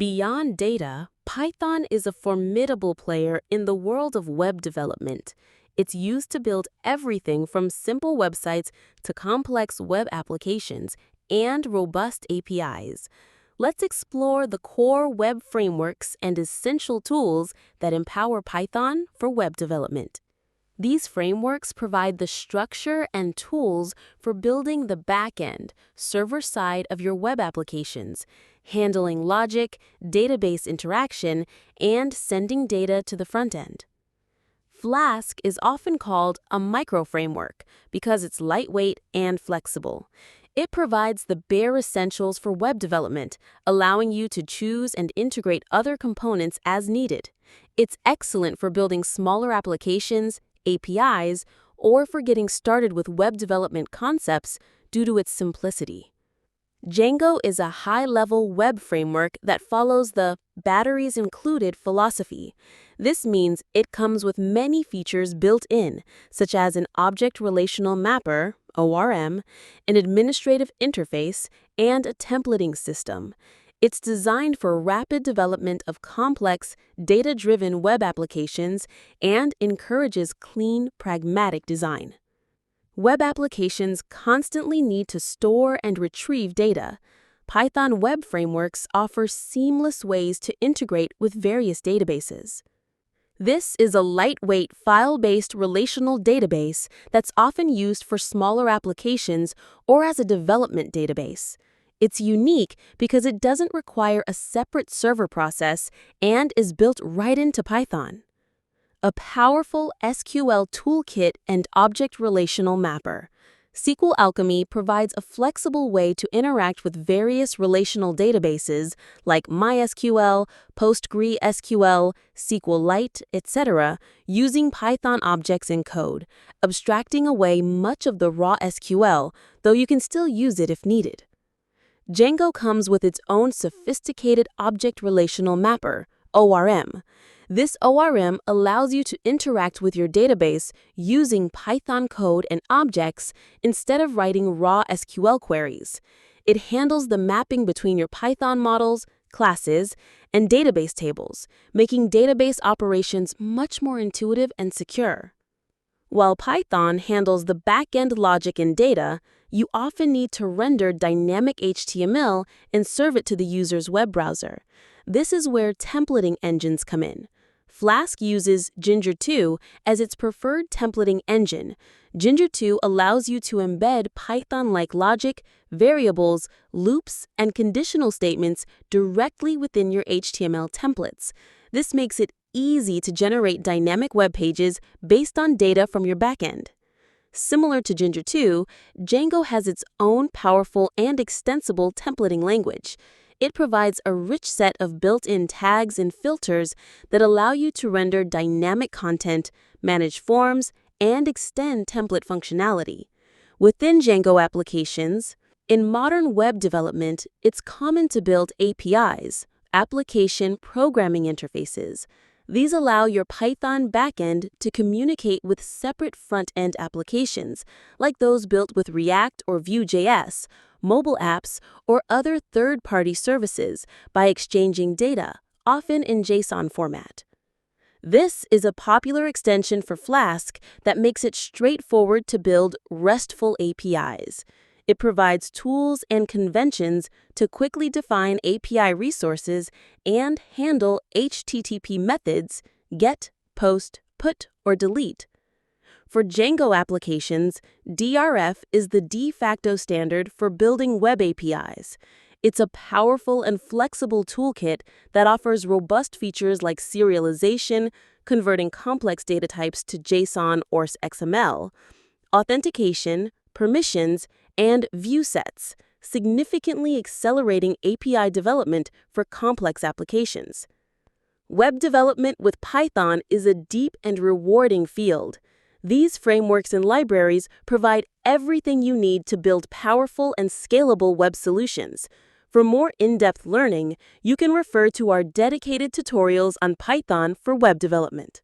Beyond data, Python is a formidable player in the world of web development. It's used to build everything from simple websites to complex web applications and robust APIs. Let's explore the core web frameworks and essential tools that empower Python for web development. These frameworks provide the structure and tools for building the back-end, server side of your web applications, handling logic, database interaction, and sending data to the front end. Flask is often called a micro-framework because it's lightweight and flexible. It provides the bare essentials for web development, allowing you to choose and integrate other components as needed. It's excellent for building smaller applications, APIs, or for getting started with web development concepts due to its simplicity. Django is a high-level web framework that follows the batteries included philosophy. This means it comes with many features built in, such as an object relational mapper, ORM, an administrative interface, and a templating system. It's designed for rapid development of complex, data-driven web applications and encourages clean, pragmatic design. Web applications constantly need to store and retrieve data. Python web frameworks offer seamless ways to integrate with various databases. This is a lightweight, file-based relational database that's often used for smaller applications or as a development database. It's unique because it doesn't require a separate server process and is built right into Python. A powerful SQL toolkit and object relational mapper. SQL Alchemy provides a flexible way to interact with various relational databases like MySQL, PostgreSQL, SQLite, etc., using Python objects in code, abstracting away much of the raw SQL, though you can still use it if needed. Django comes with its own sophisticated object relational mapper, ORM. This ORM allows you to interact with your database using Python code and objects instead of writing raw SQL queries. It handles the mapping between your Python models, classes, and database tables, making database operations much more intuitive and secure. While Python handles the back-end logic and data, you often need to render dynamic HTML and serve it to the user's web browser. This is where templating engines come in. Flask uses Ginger 2 as its preferred templating engine. Ginger 2 allows you to embed Python-like logic, variables, loops, and conditional statements directly within your HTML templates. This makes it easy to generate dynamic web pages based on data from your backend. Similar to Ginger 2, Django has its own powerful and extensible templating language. It provides a rich set of built-in tags and filters that allow you to render dynamic content, manage forms, and extend template functionality. Within Django applications, in modern web development, it's common to build APIs, application programming interfaces. These allow your Python backend to communicate with separate front-end applications, like those built with React or Vue.js, mobile apps, or other third-party services by exchanging data, often in JSON format. This is a popular extension for Flask that makes it straightforward to build RESTful APIs. It provides tools and conventions to quickly define API resources and handle HTTP methods, get, post, put, or delete. For Django applications, DRF is the de facto standard for building web APIs. It's a powerful and flexible toolkit that offers robust features like serialization, converting complex data types to JSON or XML, authentication, permissions, and view sets, significantly accelerating API development for complex applications. Web development with Python is a deep and rewarding field. These frameworks and libraries provide everything you need to build powerful and scalable web solutions. For more in-depth learning, you can refer to our dedicated tutorials on Python for web development.